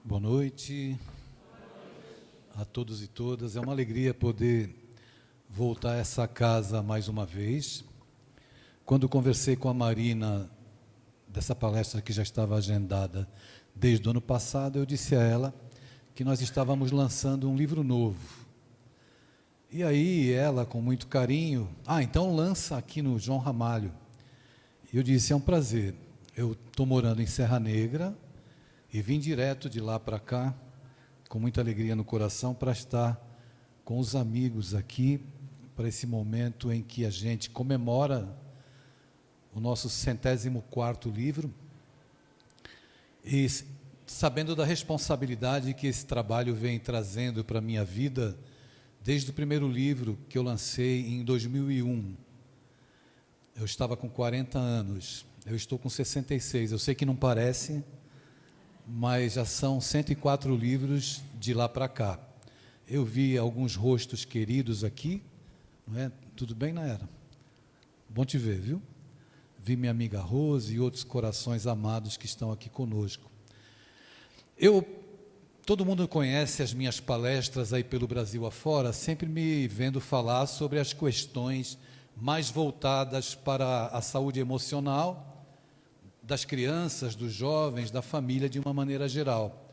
Boa noite a todos e todas. É uma alegria poder voltar a essa casa mais uma vez. Quando conversei com a Marina dessa palestra que já estava agendada desde o ano passado, eu disse a ela que nós estávamos lançando um livro novo. E aí ela, com muito carinho, então lança aqui no João Ramalho. E eu disse, é um prazer. Eu estou morando em Serra Negra, e vim direto de lá para cá, com muita alegria no coração, para estar com os amigos aqui, para esse momento em que a gente comemora o nosso 104º livro, e sabendo da responsabilidade que esse trabalho vem trazendo para a minha vida, desde o primeiro livro que eu lancei em 2001. Eu estava com 40 anos, eu estou com 66, eu sei que não parece, mas já são 104 livros de lá para cá. Eu vi alguns rostos queridos aqui, não é? Tudo bem, Naera? Bom te ver, viu? Vi minha amiga Rose e outros corações amados que estão aqui conosco. Todo mundo conhece as minhas palestras aí pelo Brasil afora, sempre me vendo falar sobre as questões mais voltadas para a saúde emocional das crianças, dos jovens, da família de uma maneira geral.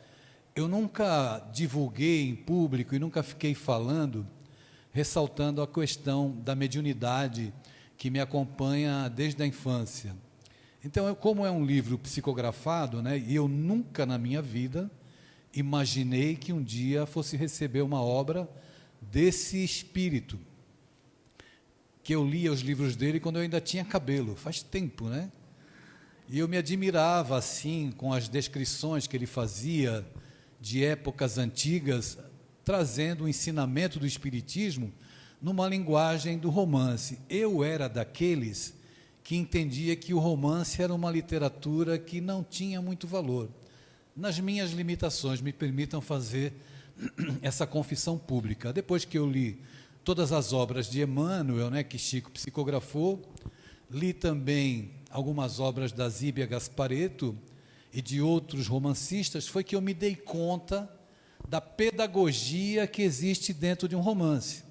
Eu nunca divulguei em público e nunca fiquei falando, ressaltando a questão da mediunidade que me acompanha desde a infância. Então, como é um livro psicografado, né, e eu nunca na minha vida imaginei que um dia fosse receber uma obra desse espírito, que eu lia os livros dele quando eu ainda tinha cabelo, faz tempo, né? E eu me admirava, assim, com as descrições que ele fazia de épocas antigas, trazendo o ensinamento do Espiritismo numa linguagem do romance. Eu era daqueles que entendia que o romance era uma literatura que não tinha muito valor. Nas minhas limitações, me permitam fazer essa confissão pública. Depois que eu li todas as obras de Emmanuel, né, que Chico psicografou, li também algumas obras da Zíbia Gasparetto e de outros romancistas, foi que eu me dei conta da pedagogia que existe dentro de um romance.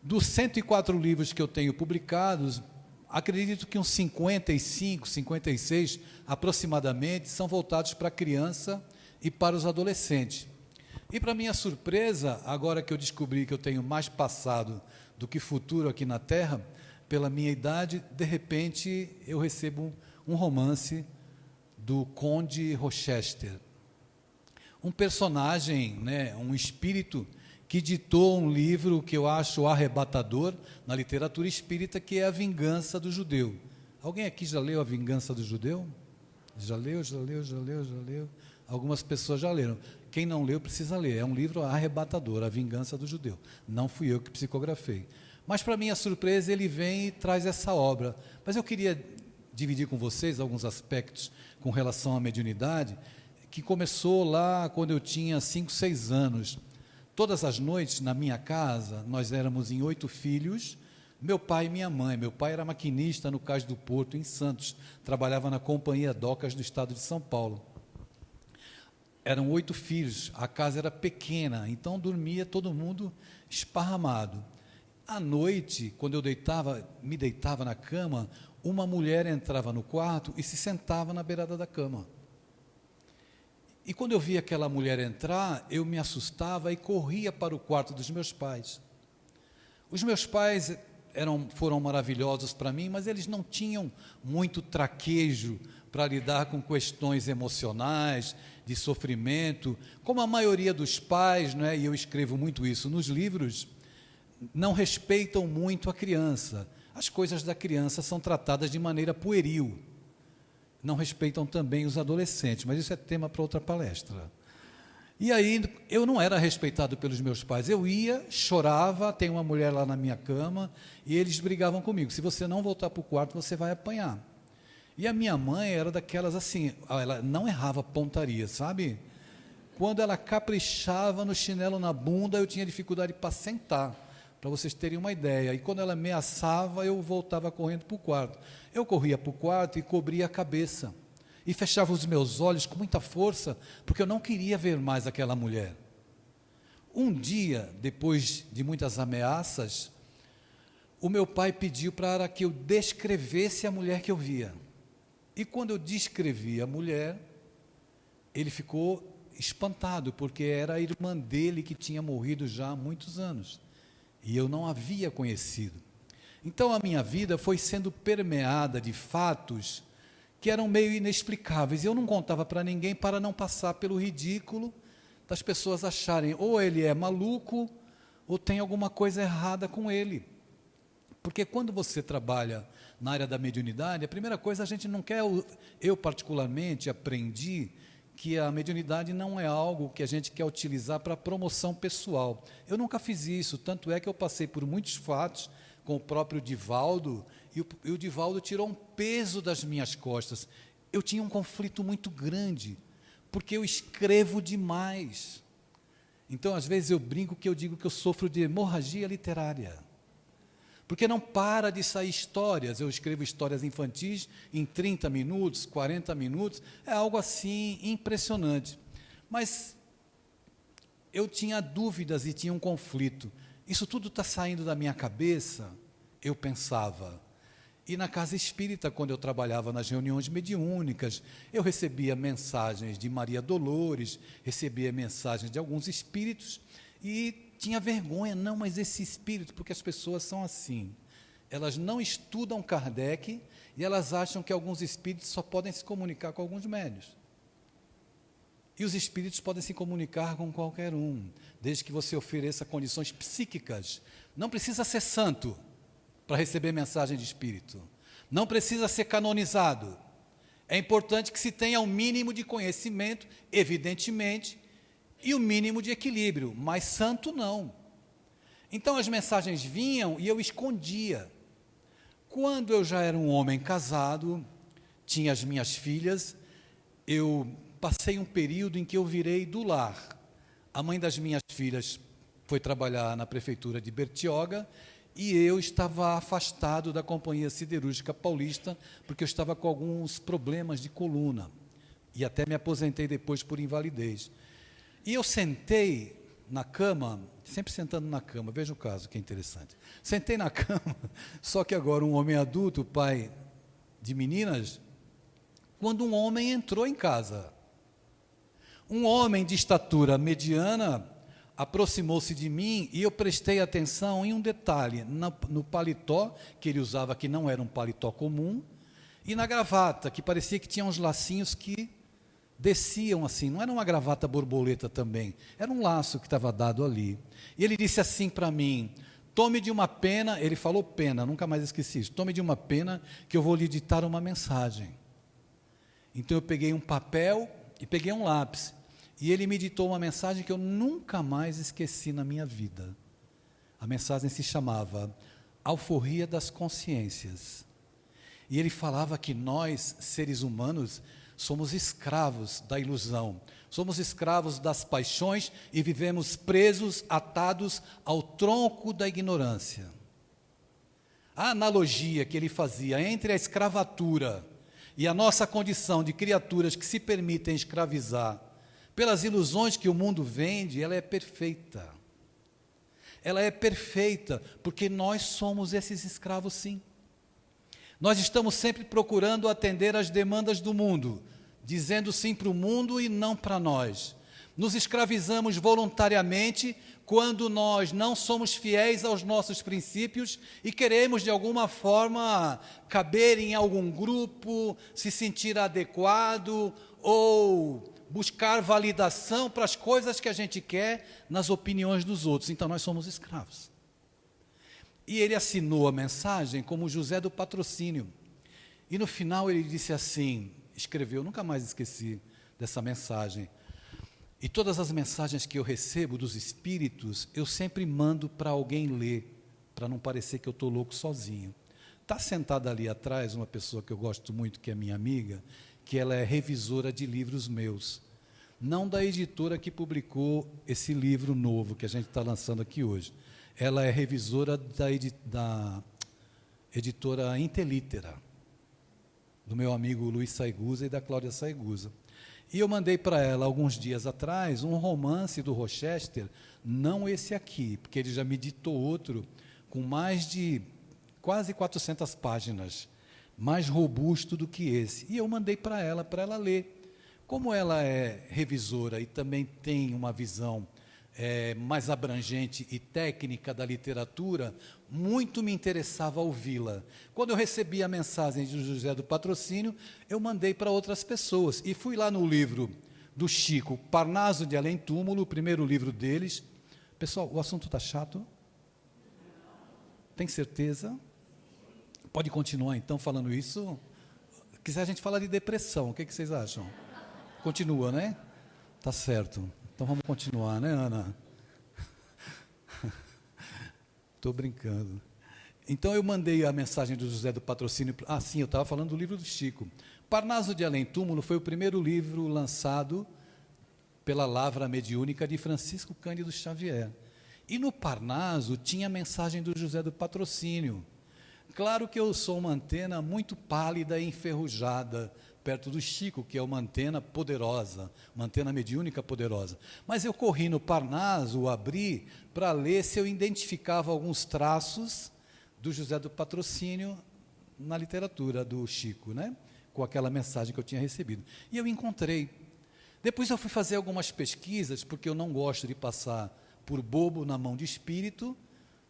Dos 104 livros que eu tenho publicados, acredito que uns 55, 56 aproximadamente são voltados para a criança e para os adolescentes. E para minha surpresa, agora que eu descobri que eu tenho mais passado do que futuro aqui na Terra, pela minha idade, de repente eu recebo um romance do Conde Rochester, um personagem, né, um espírito que ditou um livro que eu acho arrebatador na literatura espírita, que é A Vingança do Judeu. Alguém aqui já leu A Vingança do Judeu? Já leu? Algumas pessoas já leram. Quem não leu precisa ler, é um livro arrebatador, A Vingança do Judeu. Não fui eu que psicografei. Mas, para minha surpresa, ele vem e traz essa obra. Mas eu queria dividir com vocês alguns aspectos com relação à mediunidade, que começou lá quando eu tinha 5, 6 anos. Todas as noites, na minha casa, nós éramos em 8 filhos, meu pai e minha mãe. Meu pai era maquinista no Cais do Porto, em Santos, trabalhava na Companhia Docas do Estado de São Paulo. Eram 8 filhos, a casa era pequena, então dormia todo mundo esparramado. À noite, quando eu me deitava na cama, uma mulher entrava no quarto e se sentava na beirada da cama. E quando eu via aquela mulher entrar, eu me assustava e corria para o quarto dos meus pais. Os meus pais foram maravilhosos para mim, mas eles não tinham muito traquejo para lidar com questões emocionais, de sofrimento, como a maioria dos pais, não é? E eu escrevo muito isso nos livros, não respeitam muito a criança. As coisas da criança são tratadas de maneira pueril. Não respeitam também os adolescentes, mas isso é tema para outra palestra. E aí, eu não era respeitado pelos meus pais. Eu ia, chorava, tem uma mulher lá na minha cama, e eles brigavam comigo. Se você não voltar para o quarto, você vai apanhar. E a minha mãe era daquelas assim, ela não errava pontaria, sabe? Quando ela caprichava no chinelo na bunda, eu tinha dificuldade para sentar, para vocês terem uma ideia. E quando ela ameaçava, eu voltava correndo para o quarto. Eu corria para o quarto e cobria a cabeça. e fechava os meus olhos com muita força, porque eu não queria ver mais aquela mulher. Um dia, depois de muitas ameaças, o meu pai pediu para que eu descrevesse a mulher que eu via. E quando eu descrevi a mulher, ele ficou espantado, porque era a irmã dele que tinha morrido já há muitos anos, e eu não a havia conhecido. Então a minha vida foi sendo permeada de fatos que eram meio inexplicáveis, e eu não contava para ninguém para não passar pelo ridículo das pessoas acharem ou ele é maluco, ou tem alguma coisa errada com ele. Porque quando você trabalha na área da mediunidade, a primeira coisa a gente não quer, eu particularmente aprendi que a mediunidade não é algo que a gente quer utilizar para promoção pessoal. Eu nunca fiz isso, tanto é que eu passei por muitos fatos com o próprio Divaldo, e o Divaldo tirou um peso das minhas costas. Eu tinha um conflito muito grande, porque eu escrevo demais. Então, às vezes eu brinco que eu digo que eu sofro de hemorragia literária, porque não para de sair histórias. Eu escrevo histórias infantis em 30 minutos, 40 minutos, é algo assim impressionante. Mas eu tinha dúvidas e tinha um conflito. Isso tudo está saindo da minha cabeça, eu pensava. E na casa espírita, quando eu trabalhava nas reuniões mediúnicas, eu recebia mensagens de Maria Dolores, recebia mensagens de alguns espíritos, e tinha vergonha, não, mas esse espírito, porque as pessoas são assim, elas não estudam Kardec, e elas acham que alguns espíritos só podem se comunicar com alguns médiuns. E os espíritos podem se comunicar com qualquer um, desde que você ofereça condições psíquicas. Não precisa ser santo para receber mensagem de espírito. Não precisa ser canonizado. É importante que se tenha um mínimo de conhecimento, evidentemente, e o mínimo de equilíbrio, mas santo não. Então as mensagens vinham e eu escondia. Quando eu já era um homem casado, tinha as minhas filhas, eu passei um período em que eu virei do lar. A mãe das minhas filhas foi trabalhar na prefeitura de Bertioga e eu estava afastado da Companhia Siderúrgica Paulista porque eu estava com alguns problemas de coluna e até me aposentei depois por invalidez. E eu sentei na cama, sempre sentando na cama, veja o caso, que é interessante. Sentei na cama, só que agora um homem adulto, pai de meninas, quando um homem entrou em casa. Um homem de estatura mediana aproximou-se de mim e eu prestei atenção em um detalhe, no paletó que ele usava, que não era um paletó comum, e na gravata, que parecia que tinha uns lacinhos que desciam assim, não era uma gravata borboleta também, era um laço que estava dado ali. E ele disse assim para mim, tome de uma pena, ele falou pena, nunca mais esqueci isso, tome de uma pena que eu vou lhe ditar uma mensagem. Então eu peguei um papel e peguei um lápis, e ele me ditou uma mensagem que eu nunca mais esqueci na minha vida. A mensagem se chamava Alforria das Consciências. E ele falava que nós, seres humanos, somos escravos da ilusão, somos escravos das paixões e vivemos presos, atados ao tronco da ignorância. A analogia que ele fazia entre a escravatura e a nossa condição de criaturas que se permitem escravizar pelas ilusões que o mundo vende, ela é perfeita. Ela é perfeita, porque nós somos esses escravos, sim. Nós estamos sempre procurando atender às demandas do mundo, dizendo sim para o mundo e não para nós. Nos escravizamos voluntariamente quando nós não somos fiéis aos nossos princípios e queremos, de alguma forma, caber em algum grupo, se sentir adequado ou buscar validação para as coisas que a gente quer nas opiniões dos outros. Então, nós somos escravos. E ele assinou a mensagem como José do Patrocínio. E no final ele disse assim, escreveu, nunca mais esqueci dessa mensagem. E todas as mensagens que eu recebo dos espíritos, eu sempre mando para alguém ler, para não parecer que eu estou louco sozinho. Está sentada ali atrás uma pessoa que eu gosto muito, que é minha amiga, que ela é revisora de livros meus. Não da editora que publicou esse livro novo que a gente está lançando aqui hoje. Ela é revisora da editora Intelitera. do meu amigo Luiz Saigusa e da Cláudia Saigusa. E eu mandei para ela, alguns dias atrás, um romance do Rochester, não esse aqui, porque ele já me ditou outro, com mais de quase 400 páginas, mais robusto do que esse. E eu mandei para ela ler. Como ela é revisora e também tem uma visão mais abrangente e técnica da literatura, muito me interessava ouvi-la. Quando eu recebi a mensagem de José do Patrocínio, eu mandei para outras pessoas. E fui lá no livro do Chico, Parnaso de Além Túmulo, o primeiro livro deles. Pessoal, o assunto está chato? Tem certeza? Pode continuar, então, falando isso? Se quiser, a gente fala de depressão. O que vocês acham? Continua, né? Tá certo. Então, vamos continuar, né, Ana? Estou brincando. Então, eu mandei a mensagem do José do Patrocínio. Ah, sim, eu estava falando do livro do Chico. Parnaso de Além Túmulo foi o primeiro livro lançado pela Lavra Mediúnica de Francisco Cândido Xavier. E no Parnaso tinha a mensagem do José do Patrocínio. Claro que eu sou uma antena muito pálida e enferrujada, perto do Chico, que é uma antena poderosa, uma antena mediúnica poderosa. Mas eu corri no Parnaso, o abri, para ler se eu identificava alguns traços do José do Patrocínio na literatura do Chico, né? Com aquela mensagem que eu tinha recebido. E eu encontrei. Depois eu fui fazer algumas pesquisas, porque eu não gosto de passar por bobo na mão de espírito,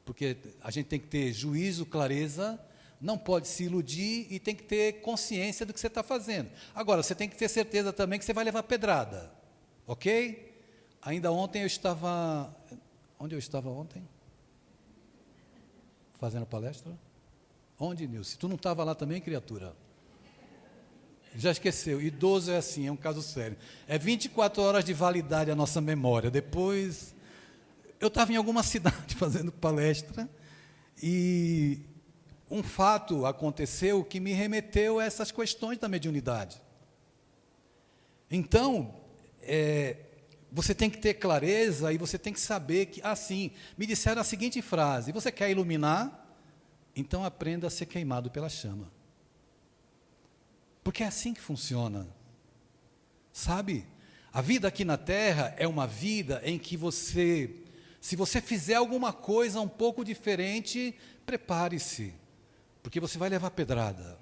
porque a gente tem que ter juízo, clareza, não pode se iludir e tem que ter consciência do que você está fazendo. Agora, você tem que ter certeza também que você vai levar pedrada, ok? Ainda ontem eu estava... Onde eu estava ontem? Fazendo palestra? Onde, Nilce? Tu não estava lá também, criatura? Já esqueceu. Idoso é assim, é um caso sério. É 24 horas de validade a nossa memória. Depois... Eu estava em alguma cidade fazendo palestra e um fato aconteceu que me remeteu a essas questões da mediunidade. Então, você tem que ter clareza e você tem que saber que, assim, me disseram a seguinte frase: você quer iluminar? Então aprenda a ser queimado pela chama. Porque é assim que funciona. Sabe? A vida aqui na Terra é uma vida em que se você fizer alguma coisa um pouco diferente, prepare-se, porque você vai levar pedrada.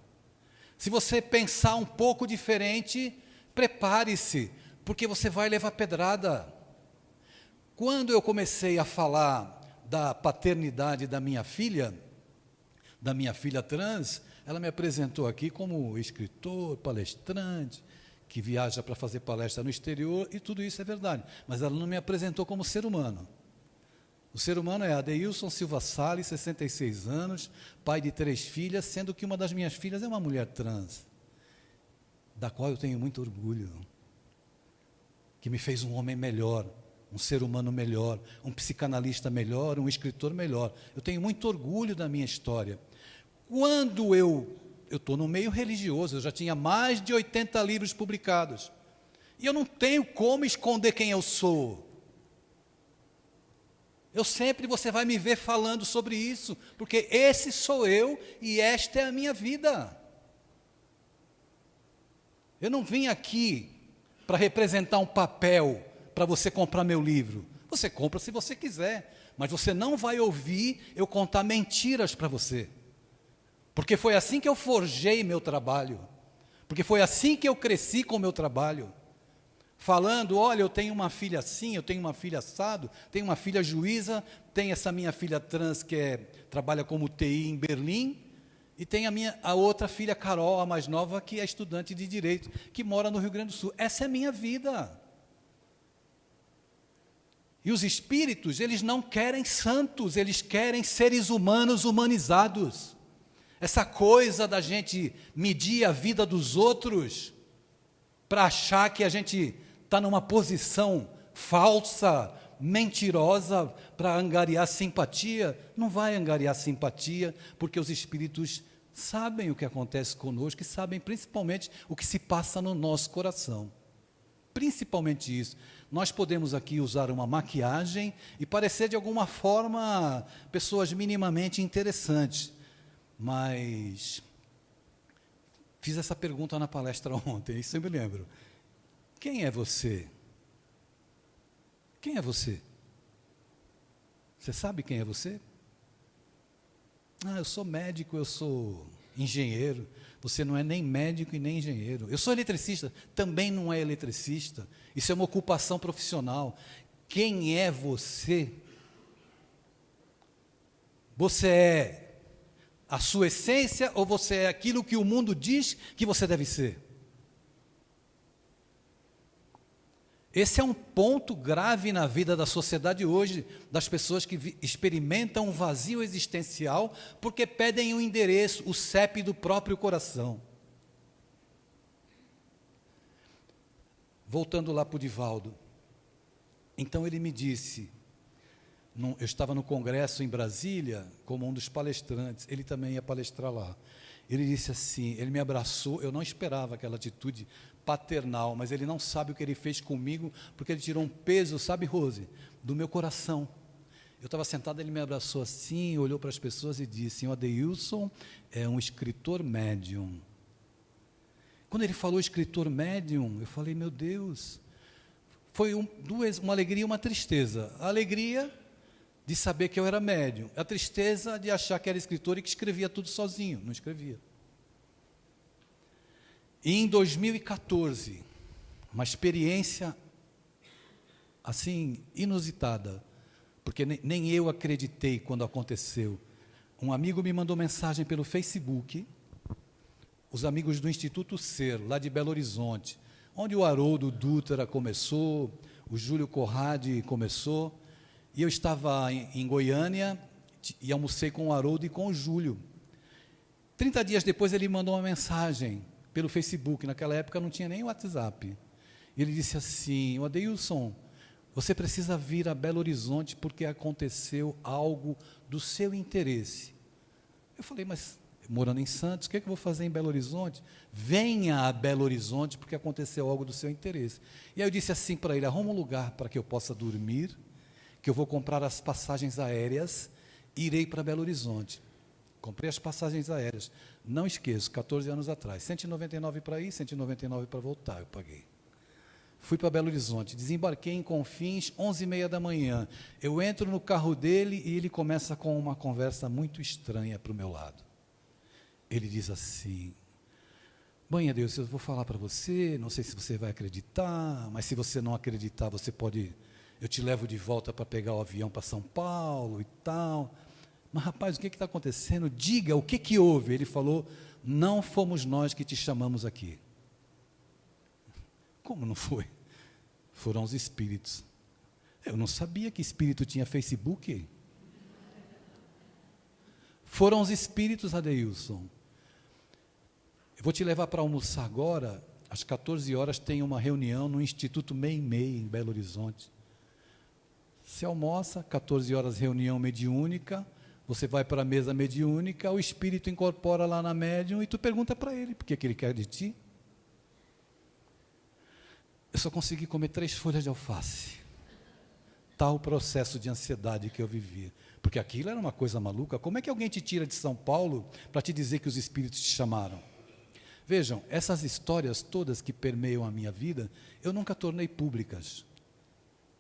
Se você pensar um pouco diferente, prepare-se, porque você vai levar pedrada. Quando eu comecei a falar da paternidade da minha filha trans, ela me apresentou aqui como escritor, palestrante, que viaja para fazer palestra no exterior, e tudo isso é verdade, mas ela não me apresentou como ser humano. O ser humano é Adeilson Silva Salles, 66 anos, pai de 3 filhas, sendo que uma das minhas filhas é uma mulher trans, da qual eu tenho muito orgulho, que me fez um homem melhor, um ser humano melhor, um psicanalista melhor, um escritor melhor. Eu tenho muito orgulho da minha história. Quando eu estou no meio religioso, eu já tinha mais de 80 livros publicados, e eu não tenho como esconder quem eu sou. Você vai me ver falando sobre isso, porque esse sou eu e esta é a minha vida. Eu não vim aqui para representar um papel para você comprar meu livro. Você compra se você quiser, mas você não vai ouvir eu contar mentiras para você. Porque foi assim que eu forjei meu trabalho, porque foi assim que eu cresci com o meu trabalho. Falando, olha, eu tenho uma filha assim, eu tenho uma filha assado, tenho uma filha juíza, tem essa minha filha trans que trabalha como TI em Berlim, e tem a outra filha, Carol, a mais nova, que é estudante de Direito, que mora no Rio Grande do Sul. Essa é a minha vida. E os espíritos, eles não querem santos, eles querem seres humanos humanizados. Essa coisa da gente medir a vida dos outros para achar que a gente está numa posição falsa, mentirosa, para angariar simpatia, não vai angariar simpatia, porque os espíritos sabem o que acontece conosco e sabem principalmente o que se passa no nosso coração. Principalmente isso. Nós podemos aqui usar uma maquiagem e parecer de alguma forma pessoas minimamente interessantes, mas Fiz essa pergunta na palestra ontem, isso eu me lembro. Quem é você? Quem é você? Você sabe quem é você? Eu sou médico, eu sou engenheiro. Você não é nem médico e nem engenheiro. Eu sou eletricista, também não é eletricista. Isso é uma ocupação profissional. Quem é você? Você é a sua essência ou você é aquilo que o mundo diz que você deve ser? Esse é um ponto grave na vida da sociedade hoje, das pessoas que experimentam um vazio existencial porque pedem um endereço, o CEP do próprio coração. Voltando lá para o Divaldo. Então ele me disse, eu estava no congresso em Brasília, como um dos palestrantes, ele também ia palestrar lá. Ele disse assim, ele me abraçou, eu não esperava aquela atitude paternal, mas ele não sabe o que ele fez comigo, porque ele tirou um peso, sabe, Rose, do meu coração. Eu estava sentado, ele me abraçou assim, olhou para as pessoas e disse, o Adeilson é um escritor médium. Quando ele falou escritor médium, eu falei, meu Deus, foi uma alegria e uma tristeza. A alegria de saber que eu era médium, a tristeza de achar que era escritor e que escrevia tudo sozinho, não escrevia. E em 2014, uma experiência assim inusitada, porque nem eu acreditei quando aconteceu. Um amigo me mandou mensagem pelo Facebook, os amigos do Instituto Ser, lá de Belo Horizonte, onde o Haroldo Dutra começou, o Júlio Corradi começou, e eu estava em Goiânia e almocei com o Haroldo e com o Júlio. 30 dias depois ele mandou uma mensagem pelo Facebook, naquela época não tinha nem WhatsApp. Ele disse assim, Adeilson, você precisa vir a Belo Horizonte porque aconteceu algo do seu interesse. Eu falei, mas morando em Santos, o que é que eu vou fazer em Belo Horizonte? Venha a Belo Horizonte porque aconteceu algo do seu interesse. E aí eu disse assim para ele, arruma um lugar para que eu possa dormir, que eu vou comprar as passagens aéreas e irei para Belo Horizonte. Comprei as passagens aéreas, não esqueço, 14 anos atrás, 199 para ir, 199 para voltar, eu paguei. Fui para Belo Horizonte, desembarquei em Confins, 11h30 da manhã. Eu entro no carro dele e ele começa com uma conversa muito estranha para o meu lado. Ele diz assim, mãe, Deus, eu vou falar para você, não sei se você vai acreditar, mas se você não acreditar, você pode, eu te levo de volta para pegar o avião para São Paulo e tal. Mas rapaz, o que está acontecendo? Diga, o que houve? Ele falou, não fomos nós que te chamamos aqui. Como não foi? Foram os espíritos. Eu não sabia que espírito tinha Facebook. Foram os espíritos, Adeilson. Eu vou te levar para almoçar agora, às 14 horas tem uma reunião no Instituto Meimei, em Belo Horizonte. Você almoça, 14 horas reunião mediúnica, você vai para a mesa mediúnica, o espírito incorpora lá na médium e tu pergunta para ele, o que ele quer de ti? Eu só consegui comer 3 folhas de alface. Tal processo de ansiedade que eu vivia. Porque aquilo era uma coisa maluca. Como é que alguém te tira de São Paulo para te dizer que os espíritos te chamaram? Vejam, essas histórias todas que permeiam a minha vida, eu nunca tornei públicas.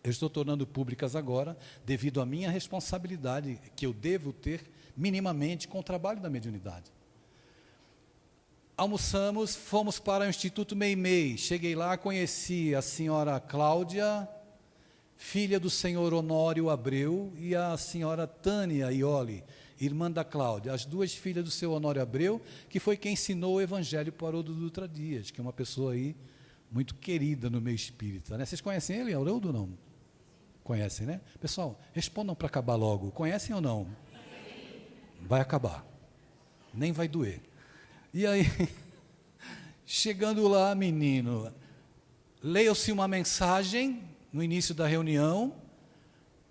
Eu estou tornando públicas agora, devido à minha responsabilidade, que eu devo ter minimamente com o trabalho da mediunidade. Almoçamos, fomos para o Instituto Meimei. Cheguei lá, conheci a senhora Cláudia, filha do senhor Honório Abreu, e a senhora Tânia Ioli, irmã da Cláudia, as 2 filhas do seu Honório Abreu, que foi quem ensinou o evangelho para o Haroldo Dutra Dias, que é uma pessoa aí muito querida no meio espírita, né? Vocês conhecem ele, Haroldo, ou não? Conhecem, né? Pessoal, respondam para acabar logo. Conhecem ou não? Vai acabar. Nem vai doer. E aí, chegando lá, menino, leia-se uma mensagem no início da reunião.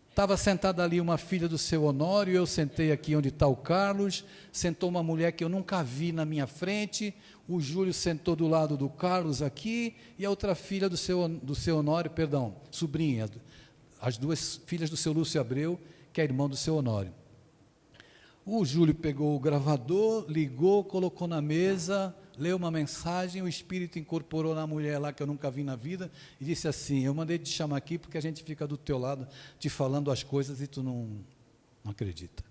Estava sentada ali uma filha do seu Honório, eu sentei aqui onde está o Carlos, sentou uma mulher que eu nunca vi na minha frente, o Júlio sentou do lado do Carlos aqui, e a outra filha do seu Honório, perdão, sobrinha, as 2 filhas do seu Lúcio Abreu, que é irmão do seu Honório. O Júlio pegou o gravador, ligou, colocou na mesa, leu uma mensagem, o Espírito incorporou na mulher lá que eu nunca vi na vida e disse assim: eu mandei te chamar aqui porque a gente fica do teu lado te falando as coisas e tu não acredita.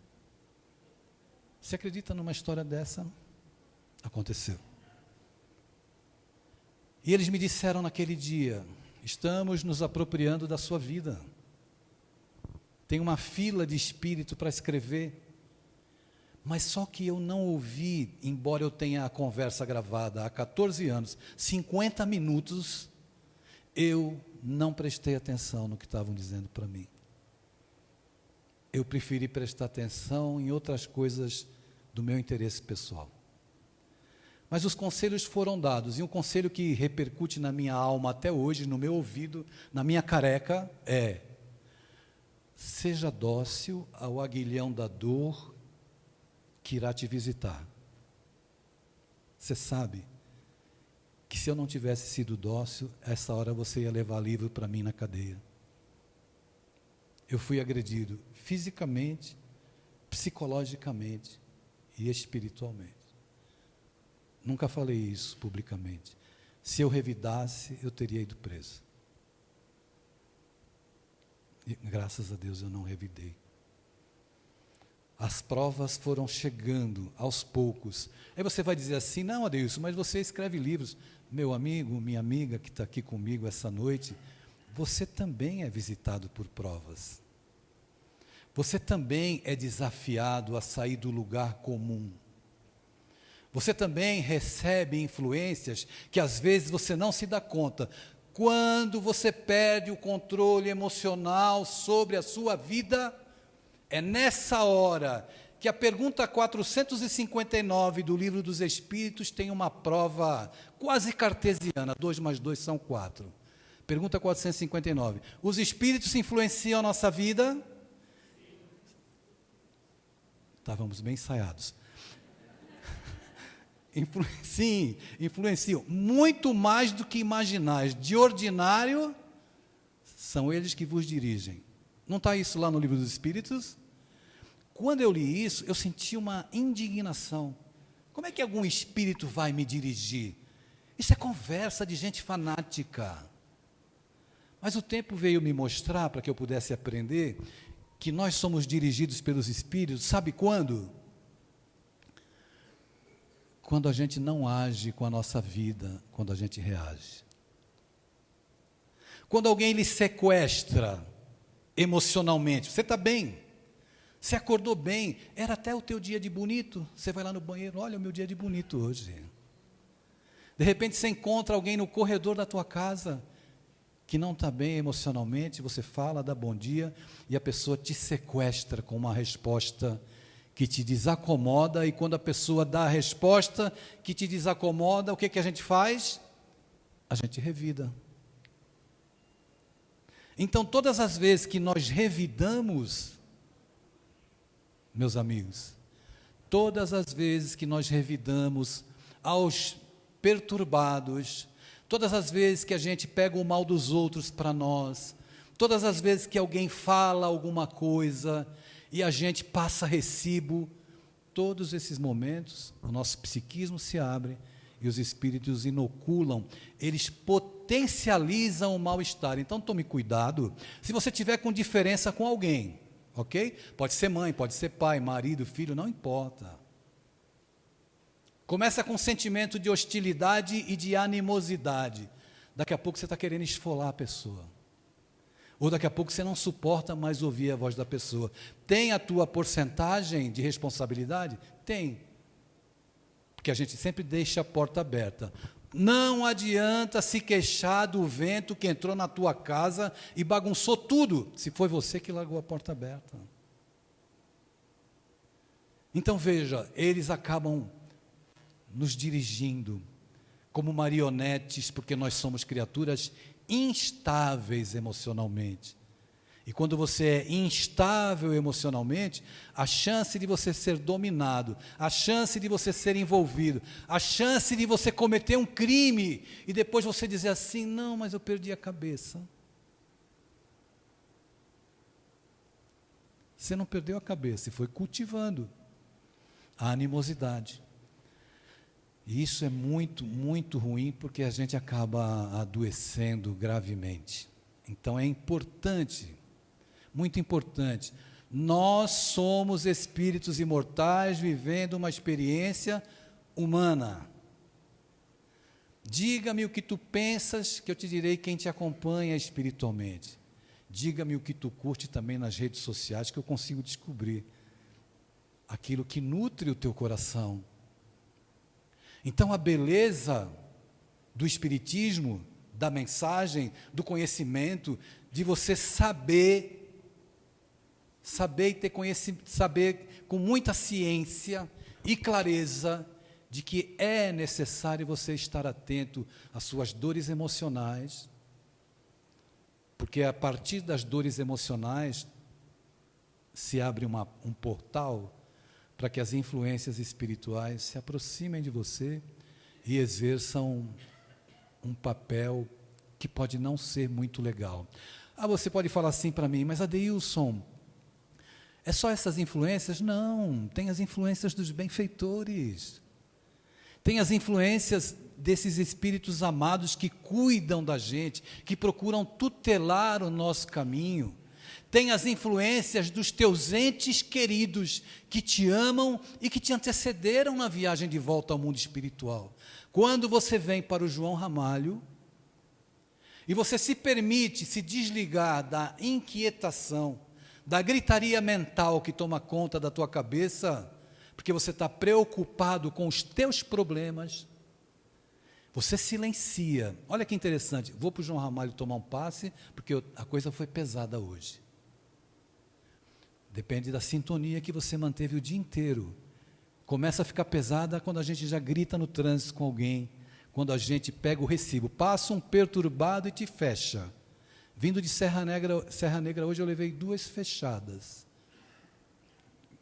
Você acredita numa história dessa? Aconteceu. E eles me disseram naquele dia: estamos nos apropriando da sua vida. Tem uma fila de espírito para escrever. Mas só que eu não ouvi, embora eu tenha a conversa gravada há 14 anos, 50 minutos, eu não prestei atenção no que estavam dizendo para mim. Eu preferi prestar atenção em outras coisas do meu interesse pessoal. Mas os conselhos foram dados, e um conselho que repercute na minha alma até hoje, no meu ouvido, na minha careca, é: seja dócil ao aguilhão da dor que irá te visitar. Você sabe que se eu não tivesse sido dócil, essa hora você ia levar livro para mim na cadeia. Eu fui agredido fisicamente, psicologicamente e espiritualmente. Nunca falei isso publicamente. Se eu revidasse, eu teria ido preso. E, graças a Deus, eu não revidei. As provas foram chegando aos poucos. Aí você vai dizer assim: não, Adeilson, mas você escreve livros. Meu amigo, minha amiga que está aqui comigo essa noite, você também é visitado por provas. Você também é desafiado a sair do lugar comum. Você também recebe influências que às vezes você não se dá conta. Quando você perde o controle emocional sobre a sua vida, é nessa hora que a pergunta 459 do Livro dos Espíritos tem uma prova quase cartesiana. 2 mais 2 são 4. Pergunta 459. Os espíritos influenciam a nossa vida? Estávamos bem ensaiados. Sim, influenciam. Muito mais do que imaginais. De ordinário, são eles que vos dirigem. Não está isso lá no Livro dos Espíritos? Quando eu li isso, eu senti uma indignação. Como é que algum espírito vai me dirigir? Isso é conversa de gente fanática. Mas o tempo veio me mostrar, para que eu pudesse aprender, que nós somos dirigidos pelos espíritos. Sabe quando? Quando a gente não age com a nossa vida, quando a gente reage. Quando alguém lhe sequestra emocionalmente, você está bem, você acordou bem, era até o teu dia de bonito, você vai lá no banheiro: olha o meu dia de bonito hoje. De repente você encontra alguém no corredor da tua casa, que não está bem emocionalmente, você fala, dá bom dia, e a pessoa te sequestra com uma resposta que te desacomoda, e quando a pessoa dá a resposta que te desacomoda, o que que a gente faz? A gente revida. Então, todas as vezes que nós revidamos, meus amigos, todas as vezes que nós revidamos aos perturbados, todas as vezes que a gente pega o mal dos outros para nós, todas as vezes que alguém fala alguma coisa e a gente passa recibo, todos esses momentos, o nosso psiquismo se abre e os espíritos inoculam, eles potencializam o mal-estar. Então tome cuidado, se você tiver com diferença com alguém, ok? Pode ser mãe, pode ser pai, marido, filho, não importa. Começa com um sentimento de hostilidade e de animosidade. Daqui a pouco você está querendo esfolar a pessoa. Ou daqui a pouco você não suporta mais ouvir a voz da pessoa. Tem a tua porcentagem de responsabilidade? Tem. Porque a gente sempre deixa a porta aberta. Não adianta se queixar do vento que entrou na tua casa e bagunçou tudo, se foi você que largou a porta aberta. Então veja, eles acabam nos dirigindo como marionetes, porque nós somos criaturas instáveis emocionalmente. E quando você é instável emocionalmente, a chance de você ser dominado, a chance de você ser envolvido, a chance de você cometer um crime e depois você dizer assim: não, mas eu perdi a cabeça. Você não perdeu a cabeça, e foi cultivando a animosidade. E isso é muito, muito ruim, porque a gente acaba adoecendo gravemente. Então é importante, muito importante. Nós somos espíritos imortais vivendo uma experiência humana. Diga-me o que tu pensas, que eu te direi quem te acompanha espiritualmente. Diga-me o que tu curte também nas redes sociais, que eu consigo descobrir aquilo que nutre o teu coração. Então, a beleza do espiritismo, da mensagem, do conhecimento, de você saber e ter conhecimento, saber com muita ciência e clareza de que é necessário você estar atento às suas dores emocionais, porque a partir das dores emocionais se abre um portal para que as influências espirituais se aproximem de você e exerçam um papel que pode não ser muito legal. Você pode falar assim para mim, mas Adeilson, é só essas influências? Não, tem as influências dos benfeitores, tem as influências desses espíritos amados que cuidam da gente, que procuram tutelar o nosso caminho. Tem as influências dos teus entes queridos, que te amam e que te antecederam na viagem de volta ao mundo espiritual. Quando você vem para o João Ramalho, e você se permite se desligar da inquietação, da gritaria mental que toma conta da tua cabeça, porque você está preocupado com os teus problemas, você silencia. Olha que interessante, vou para o João Ramalho tomar um passe, porque a coisa foi pesada hoje. Depende da sintonia que você manteve o dia inteiro. Começa a ficar pesada quando a gente já grita no trânsito com alguém, quando a gente pega o recibo, passa um perturbado e te fecha. Vindo de Serra Negra hoje eu levei 2 fechadas,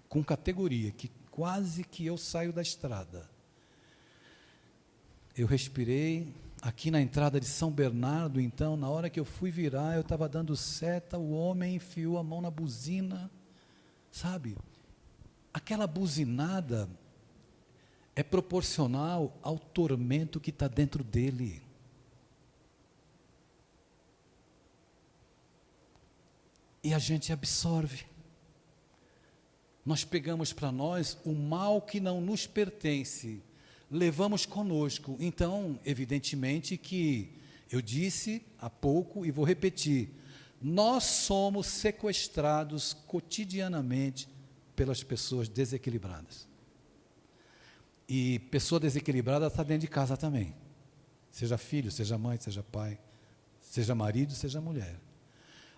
com categoria, que quase que eu saio da estrada. Eu respirei, aqui na entrada de São Bernardo, então, na hora que eu fui virar, eu estava dando seta, o homem enfiou a mão na buzina, sabe? Aquela buzinada é proporcional ao tormento que está dentro dele. E a gente absorve. Nós pegamos para nós o mal que não nos pertence, levamos conosco. Então, evidentemente que eu disse há pouco e vou repetir, nós somos sequestrados cotidianamente pelas pessoas desequilibradas. E pessoa desequilibrada está dentro de casa também. Seja filho, seja mãe, seja pai, seja marido, seja mulher.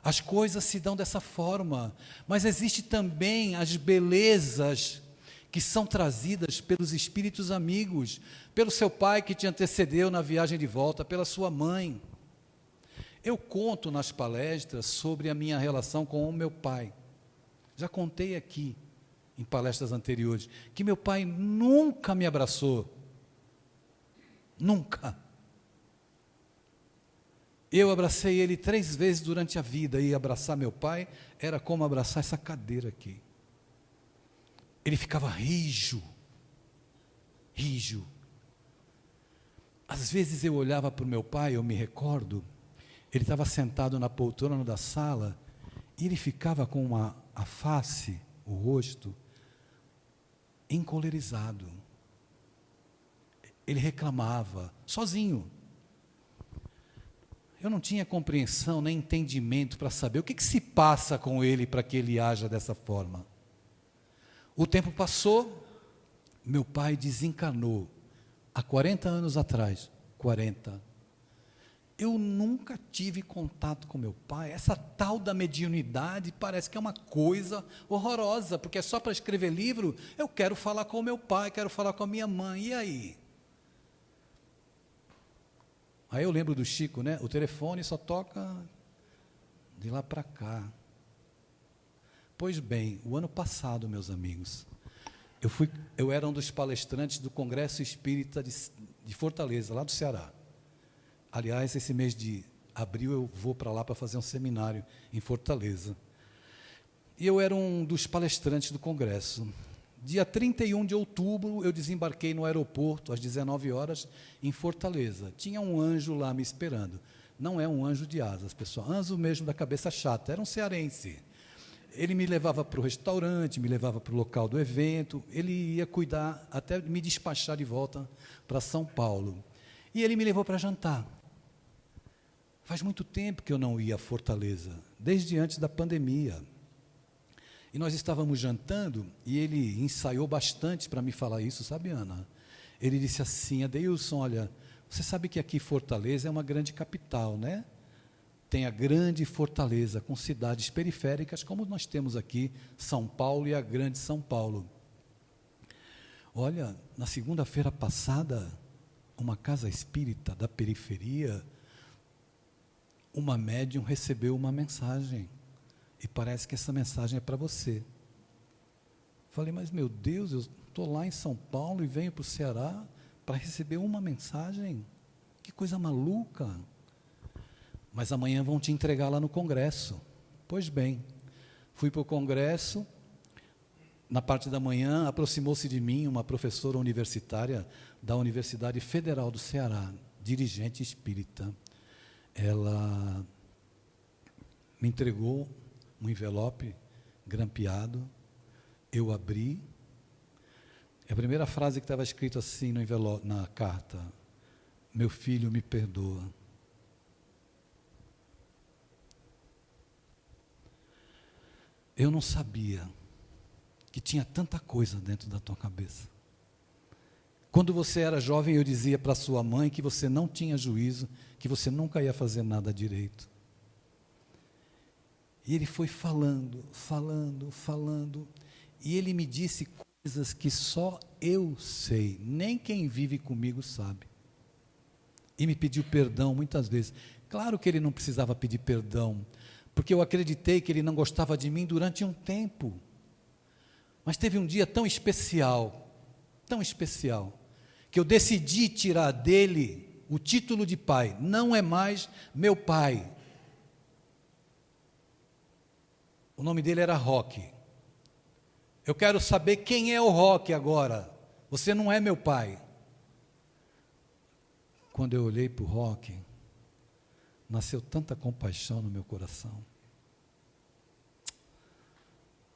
As coisas se dão dessa forma, mas existe também as belezas que são trazidas pelos espíritos amigos, pelo seu pai que te antecedeu na viagem de volta, pela sua mãe. Eu conto nas palestras sobre a minha relação com o meu pai. Já contei aqui, em palestras anteriores, que meu pai nunca me abraçou. Nunca. Eu abracei ele 3 vezes durante a vida, e abraçar meu pai era como abraçar essa cadeira aqui. Ele ficava rijo. Às vezes eu olhava para o meu pai, eu me recordo, ele estava sentado na poltrona da sala, e ele ficava com a face, o rosto, encolerizado. Ele reclamava, sozinho. Eu não tinha compreensão nem entendimento para saber o que se passa com ele para que ele haja dessa forma. O tempo passou, meu pai desencarnou, há 40 anos atrás, 40. Eu nunca tive contato com meu pai. Essa tal da mediunidade parece que é uma coisa horrorosa, porque é só para escrever livro. Eu quero falar com o meu pai, quero falar com a minha mãe, e aí? Aí eu lembro do Chico, né? O telefone só toca de lá para cá. Pois bem, o ano passado, meus amigos, eu era um dos palestrantes do Congresso Espírita de Fortaleza, lá do Ceará. Aliás, esse mês de abril eu vou para lá para fazer um seminário em Fortaleza. E eu era um dos palestrantes do Congresso. Dia 31 de outubro, eu desembarquei no aeroporto, às 19 horas, em Fortaleza. Tinha um anjo lá me esperando. Não é um anjo de asas, pessoal. Anjo mesmo da cabeça chata. Era um cearense. Ele me levava para o restaurante, me levava para o local do evento. Ele ia cuidar, até me despachar de volta para São Paulo. E ele me levou para jantar. Faz muito tempo que eu não ia a Fortaleza, desde antes da pandemia. E nós estávamos jantando, e ele ensaiou bastante para me falar isso, sabe, Ana? Ele disse assim: Adeilson, olha, você sabe que aqui Fortaleza é uma grande capital, né? Tem a grande Fortaleza, com cidades periféricas, como nós temos aqui São Paulo e a grande São Paulo. Olha, na segunda-feira passada, uma casa espírita da periferia, uma médium recebeu uma mensagem. E parece que essa mensagem é para você. Falei, mas meu Deus, eu estou lá em São Paulo e venho para o Ceará para receber uma mensagem? Que coisa maluca. Mas amanhã vão te entregar lá no congresso. Pois bem, fui para o congresso, na parte da manhã aproximou-se de mim uma professora universitária da Universidade Federal do Ceará, dirigente espírita. Ela me entregou um envelope grampeado, eu abri, a primeira frase que estava escrito assim no envelope, na carta: meu filho, me perdoa. Eu não sabia que tinha tanta coisa dentro da tua cabeça. Quando você era jovem, eu dizia para sua mãe que você não tinha juízo, que você nunca ia fazer nada direito. E ele foi falando, e ele me disse coisas que só eu sei, nem quem vive comigo sabe. E me pediu perdão muitas vezes. Claro que ele não precisava pedir perdão, porque eu acreditei que ele não gostava de mim durante um tempo. Mas teve um dia tão especial, que eu decidi tirar dele o título de pai. Não é mais meu pai. O nome dele era Roque. Eu quero saber quem é o Roque agora. Você não é meu pai. Quando eu olhei para o Roque, nasceu tanta compaixão no meu coração.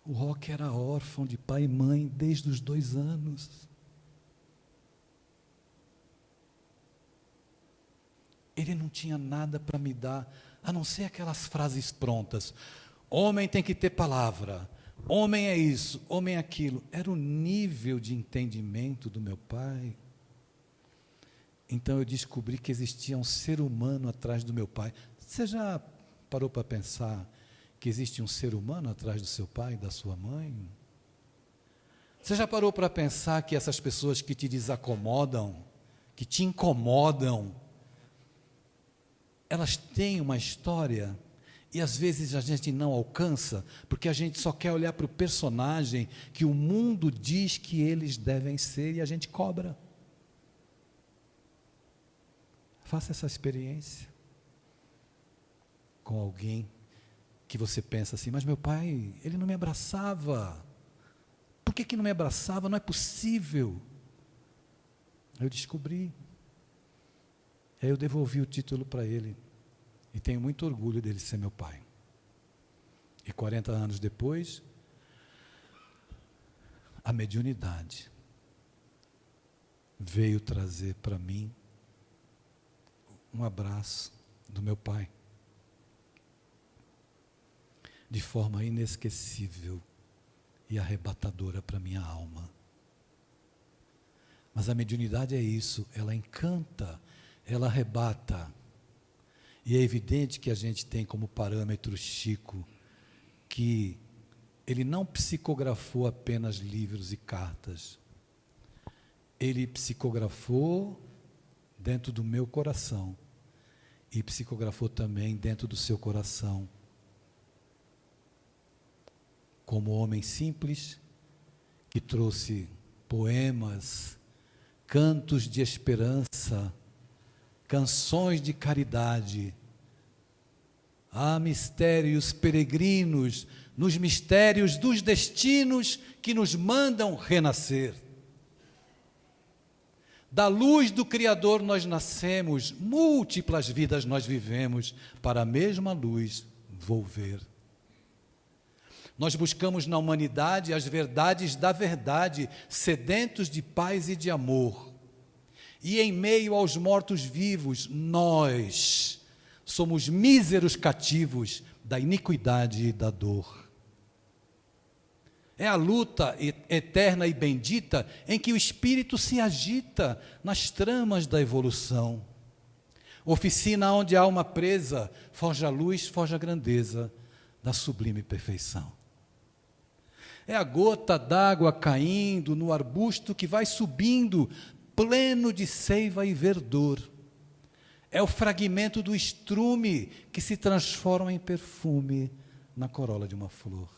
O Roque era órfão de pai e mãe desde os 2 anos. Ele não tinha nada para me dar, a não ser aquelas frases prontas. Homem tem que ter palavra, homem é isso, homem é aquilo. Era o nível de entendimento do meu pai. Então eu descobri que existia um ser humano atrás do meu pai. Você já parou para pensar que existe um ser humano atrás do seu pai e da sua mãe? Você já parou para pensar que essas pessoas que te desacomodam, que te incomodam, elas têm uma história? E às vezes a gente não alcança, porque a gente só quer olhar para o personagem que o mundo diz que eles devem ser, e a gente cobra. Faça essa experiência com alguém que você pensa assim: mas meu pai, ele não me abraçava. Por que não me abraçava? Não é possível. Eu descobri. Aí eu devolvi o título para ele. E tenho muito orgulho dele ser meu pai. E 40 anos depois, a mediunidade veio trazer para mim um abraço do meu pai, de forma inesquecível e arrebatadora para minha alma. Mas a mediunidade é isso, ela encanta, ela arrebata. E é evidente que a gente tem como parâmetro Chico, que ele não psicografou apenas livros e cartas. Ele psicografou dentro do meu coração e psicografou também dentro do seu coração. Como homem simples, que trouxe poemas, cantos de esperança, canções de caridade Há mistérios peregrinos nos mistérios dos destinos que nos mandam renascer. Da luz do Criador nós nascemos, múltiplas vidas nós vivemos, para a mesma luz volver. Nós buscamos na humanidade as verdades da verdade, sedentos de paz e de amor. E em meio aos mortos-vivos, nós somos míseros cativos da iniquidade e da dor. É a luta eterna e bendita em que o espírito se agita nas tramas da evolução. Oficina onde a alma presa forja a luz, forja a grandeza da sublime perfeição. É a gota d'água caindo no arbusto que vai subindo, pleno de seiva e verdor. É o fragmento do estrume que se transforma em perfume na corola de uma flor.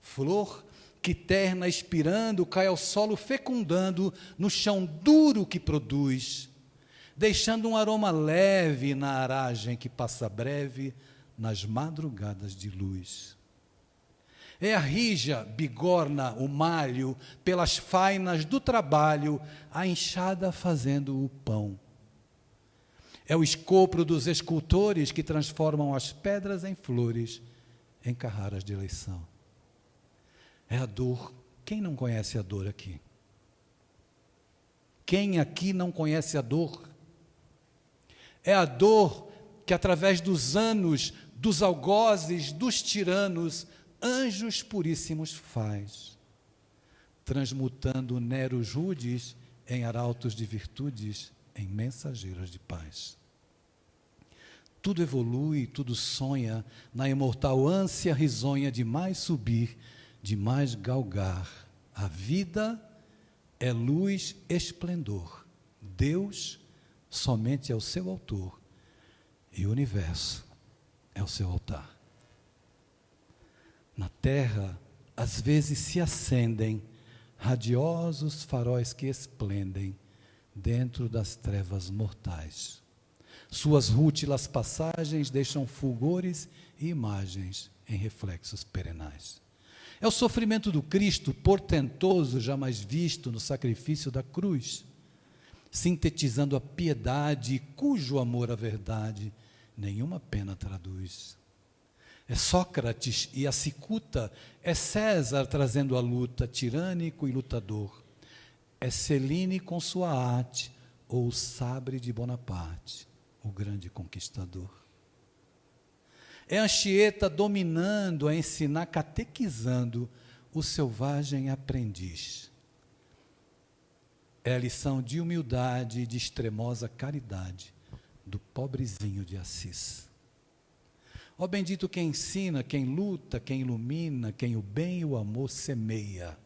Flor que terna expirando, cai ao solo fecundando, no chão duro que produz, deixando um aroma leve na aragem que passa breve nas madrugadas de luz. É a rija, bigorna, o malho, pelas fainas do trabalho, a enxada fazendo o pão. É o escopro dos escultores que transformam as pedras em flores, em carraras de eleição. É a dor. Quem não conhece a dor aqui? Quem aqui não conhece a dor? É a dor que através dos anos, dos algozes, dos tiranos, anjos puríssimos faz, transmutando neros rudes em arautos de virtudes, em mensageiros de paz. Tudo evolui, tudo sonha na imortal ânsia risonha de mais subir, de mais galgar. A vida é luz, esplendor. Deus somente é o seu autor e o universo é o seu altar. Na terra, às vezes se acendem radiosos faróis que esplendem dentro das trevas mortais. Suas rútilas passagens deixam fulgores e imagens em reflexos perenais. É o sofrimento do Cristo, portentoso, jamais visto no sacrifício da cruz, sintetizando a piedade, cujo amor à verdade nenhuma pena traduz. É Sócrates e a cicuta, é César trazendo a luta, tirânico e lutador. É Celine com sua arte, ou o sabre de Bonaparte, o grande conquistador. É Anchieta dominando, a ensinar, catequizando o selvagem aprendiz. É a lição de humildade e de extremosa caridade do pobrezinho de Assis. Ó bendito quem ensina, quem luta, quem ilumina, quem o bem e o amor semeia.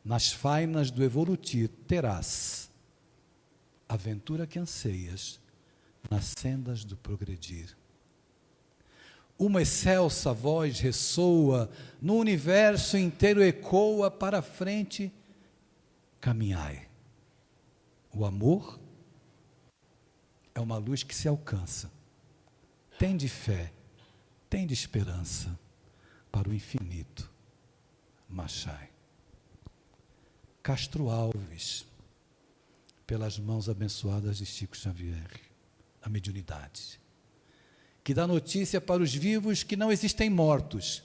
Nas fainas do evolutir terás aventura que anseias nas sendas do progredir. Uma excelsa voz ressoa, no universo inteiro ecoa, para a frente caminhai. O amor é uma luz que se alcança. Tende fé, tende esperança para o infinito. Marchai. Castro Alves, pelas mãos abençoadas de Chico Xavier, a mediunidade, que dá notícia para os vivos que não existem mortos.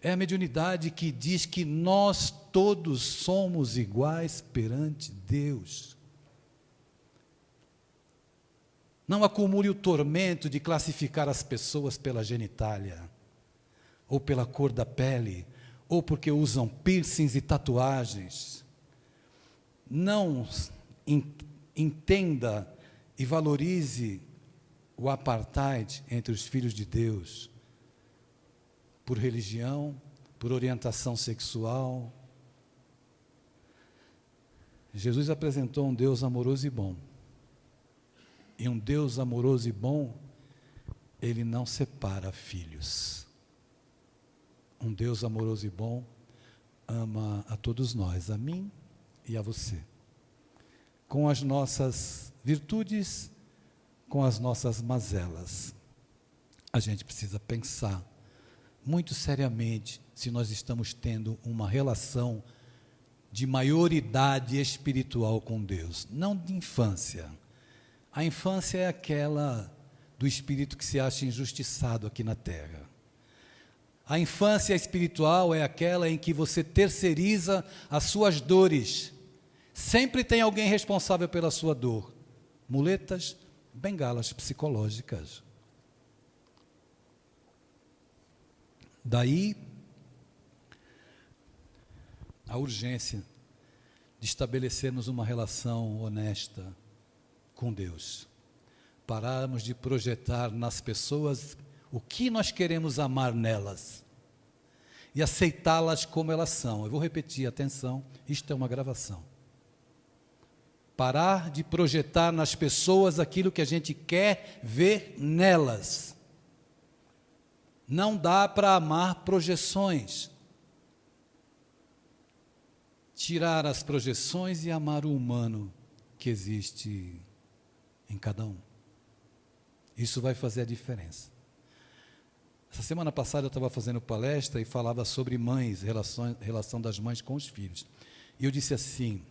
É a mediunidade que diz que nós todos somos iguais perante Deus. Não acumule o tormento de classificar as pessoas pela genitália, ou pela cor da pele, ou porque usam piercings e tatuagens. Não entenda e valorize o apartheid entre os filhos de Deus, por religião, por orientação sexual. Jesus apresentou um Deus amoroso e bom. E um Deus amoroso e bom, Ele não separa filhos. Um Deus amoroso e bom ama a todos nós, a mim e a você, com as nossas virtudes, com as nossas mazelas. a gente precisa pensar muito seriamente se nós estamos tendo uma relação de maioridade espiritual com Deus, não de infância. A infância é aquela do espírito que se acha injustiçado aqui na terra. A infância espiritual é aquela em que você terceiriza as suas dores. Sempre tem alguém responsável pela sua dor. Muletas, bengalas psicológicas. Daí a urgência de estabelecermos uma relação honesta com Deus. Pararmos de projetar nas pessoas o que nós queremos amar nelas e aceitá-las como elas são. Eu vou repetir, atenção, isto é uma gravação. Parar de projetar nas pessoas aquilo que a gente quer ver nelas. Não dá para amar projeções. Tirar as projeções e amar o humano que existe em cada um. Isso vai fazer a diferença. Essa semana passada eu estava fazendo palestra e falava sobre mães, relação das mães com os filhos. E eu disse assim,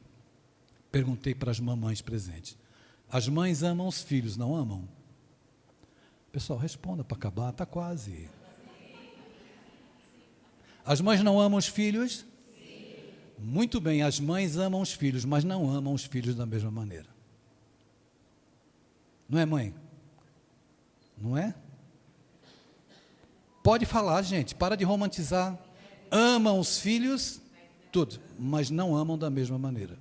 perguntei para as mamães presentes, as mães amam os filhos, não amam? Pessoal, responda para acabar, está quase. As mães não amam os filhos? Sim. Muito bem, as mães amam os filhos, mas não amam os filhos da mesma maneira. Não é, mãe? Não é? Pode falar, gente, para de romantizar. Amam os filhos, tudo, mas não amam da mesma maneira.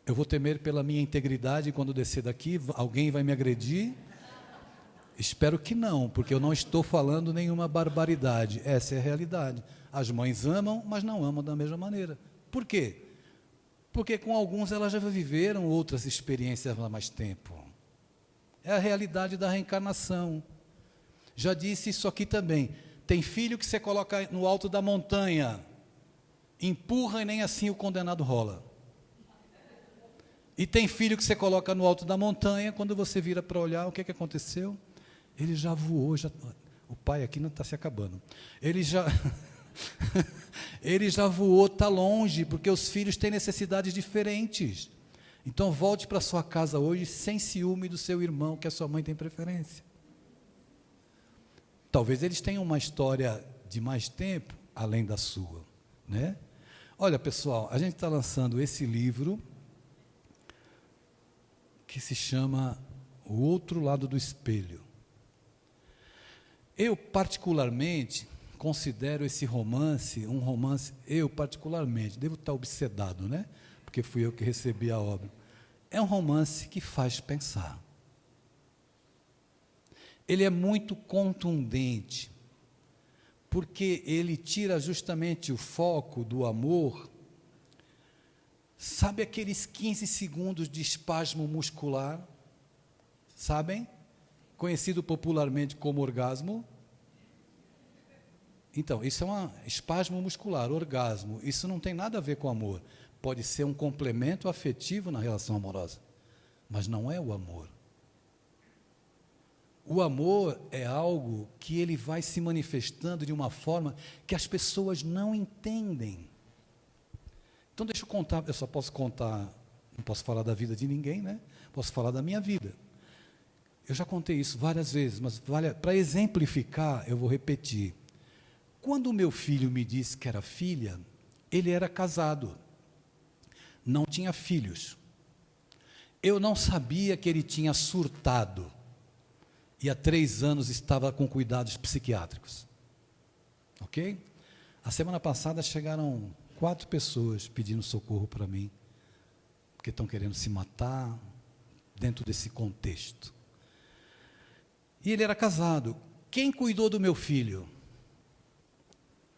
Eu vou temer pela minha integridade quando descer daqui, alguém vai me agredir? Espero que não, porque eu não estou falando nenhuma barbaridade. Essa é a realidade. As mães amam, mas não amam da mesma maneira. Por quê? Porque com alguns elas já viveram outras experiências há mais tempo. É a realidade da reencarnação. Já disse isso aqui também. Tem filho que você coloca no alto da montanha, empurra e nem assim o condenado rola. E tem filho que você coloca no alto da montanha, quando você vira para olhar, o que aconteceu? Ele já voou, o pai aqui não está se acabando. Ele já voou, está longe, porque os filhos têm necessidades diferentes. Então volte para sua casa hoje sem ciúme do seu irmão, que a sua mãe tem preferência. Talvez eles tenham uma história de mais tempo, além da sua, né? Olha, pessoal, a gente está lançando esse livro, que se chama O Outro Lado do Espelho. Eu, particularmente, considero esse romance, eu particularmente, devo estar obsedado, né? Porque fui eu que recebi a obra. É um romance que faz pensar. Ele é muito contundente, porque ele tira justamente o foco do amor. Sabe aqueles 15 segundos de espasmo muscular? Sabem? Conhecido popularmente como orgasmo. Então, isso é um espasmo muscular, orgasmo. Isso não tem nada a ver com amor. Pode ser um complemento afetivo na relação amorosa, mas não é o amor. O amor é algo que ele vai se manifestando de uma forma que as pessoas não entendem. Então, deixa eu contar, eu só posso contar, não posso falar da vida de ninguém, né? Posso falar da minha vida. Eu já contei isso várias vezes, mas para exemplificar, eu vou repetir. Quando o meu filho me disse que era filha, ele era casado, não tinha filhos. Eu não sabia que ele tinha surtado, e há 3 anos estava com cuidados psiquiátricos. Ok? A semana passada chegaram 4 pessoas pedindo socorro para mim, porque estão querendo se matar dentro desse contexto. E ele era casado. Quem cuidou do meu filho?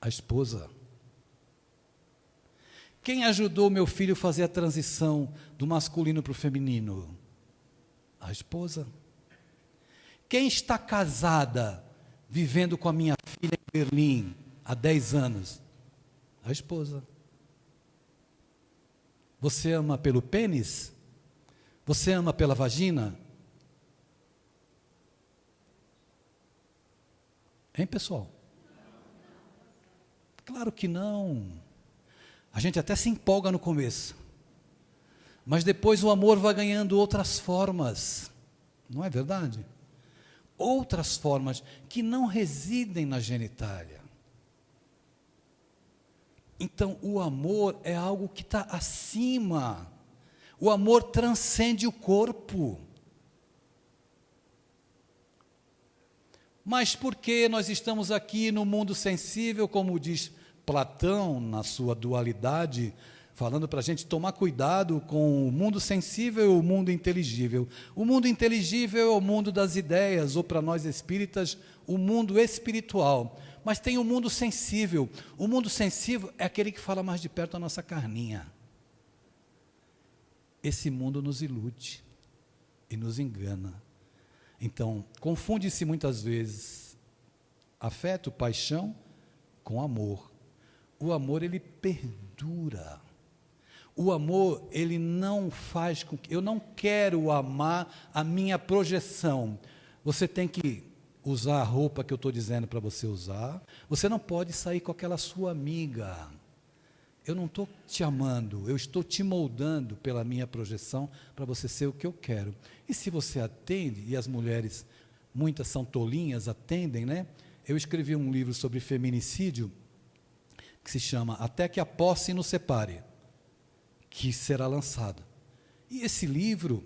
A esposa. Quem ajudou meu filho a fazer a transição do masculino para o feminino? A esposa. Quem está casada, vivendo com a minha filha em Berlim há 10 anos? A esposa. Você ama pelo pênis? Você ama pela vagina? Hein, pessoal? Claro que não. A gente até se empolga no começo, mas depois o amor vai ganhando outras formas, não é verdade? Outras formas que não residem na genitália. Então, o amor é algo que está acima. O amor transcende o corpo. Mas por que nós estamos aqui no mundo sensível, como diz Platão, na sua dualidade, falando para a gente tomar cuidado com o mundo sensível e o mundo inteligível. O mundo inteligível é o mundo das ideias, ou para nós espíritas, o mundo espiritual. Mas tem o mundo sensível. O mundo sensível é aquele que fala mais de perto da nossa carninha. Esse mundo nos ilude e nos engana. Então, confunde-se muitas vezes afeto, paixão, com amor. O amor, ele perdura. O amor, ele não faz com que... Eu não quero amar a minha projeção. Você tem que usar a roupa que eu estou dizendo para você usar. Você não pode sair com aquela sua amiga. Eu não estou te amando, eu estou te moldando pela minha projeção para você ser o que eu quero. E se você atende, e as mulheres, muitas são tolinhas, atendem, né? Eu escrevi um livro sobre feminicídio, que se chama Até que a Posse nos Separe, que será lançado. E esse livro,